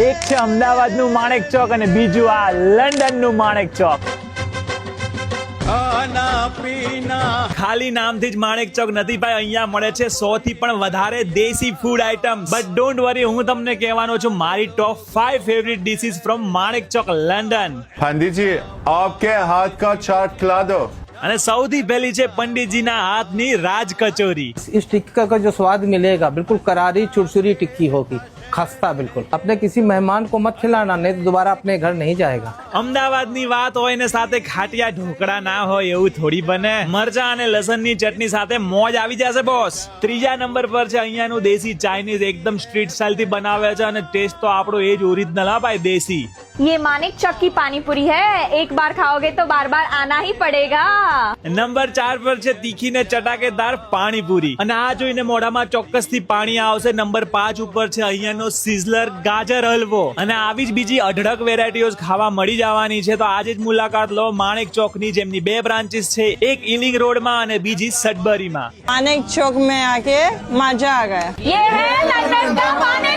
એક છે અમદાવાદનું માણેક ચોક અને બીજું આ લંડનનું માણેક ચોક. ખાલી નામથી જ માણેક ચોક નથી ભાઈ, અહીંયા મળે છે 100 થી પણ વધારે દેશી food item. But don't worry, હું તમને કહેવાનો છું મારી top 5 favourite dishes from Manek Chowk London. हाँ दीजिए आपके हाथ का चाट खिला दो. અને સૌથી પહેલી છે પંડિતજીના હાથની રાજ કચોરી. इस टिक्का का जो स्वाद मिलेगा बिल्कुल करारी चुरचुरी टिक्की होगी, खस्ता बिल्कुल. अपने किसी मेहमान को मत खिलाना, नहीं तो दोबारा अपने घर नहीं जाएगा. અમદાવાદની વાત હોય ને સાથે ખાટિયા ઢોકળા ના હોય એવું થોડી બને. મરચા અને લસણની ચટણી સાથે મોજ આવી જશે બોસ. ત્રીજા નંબર પર છે અહીંયાનું દેશી ચાઇનીઝ, એકદમ સ્ટ્રીટ સ્ટાઇલ થી બનાવે છે અને ટેસ્ટ તો આપણો એ જ ઓરિજિનલ હા ભાઈ દેશી. ये मानिक चौक की पानी पूरी है, एक बार खाओगे तो बार बार आना ही पड़ेगा. નંબર 4 પર છે તીખી ને ચટાકેદાર પાણીપુરી, અને આ જોઈને મોઢામાં ચોક્કસથી પાણી આવશે. નંબર 5 ઉપર છે અહીંયાનો સિઝલર ગાજર હલવો, અને આવી જ બીજી અઢળક વેરાયટીઓ ખાવા મળી જવાની છે. તો આજે જ મુલાકાત લો માણેક ચોકની, જેમની 2 બ્રાન્ચીસ છે, એક ઇલિંગ રોડમાં અને બીજી સડબરીમાં. मानेक चौक में आके मजा आ गया. ये है लंदन का मानिक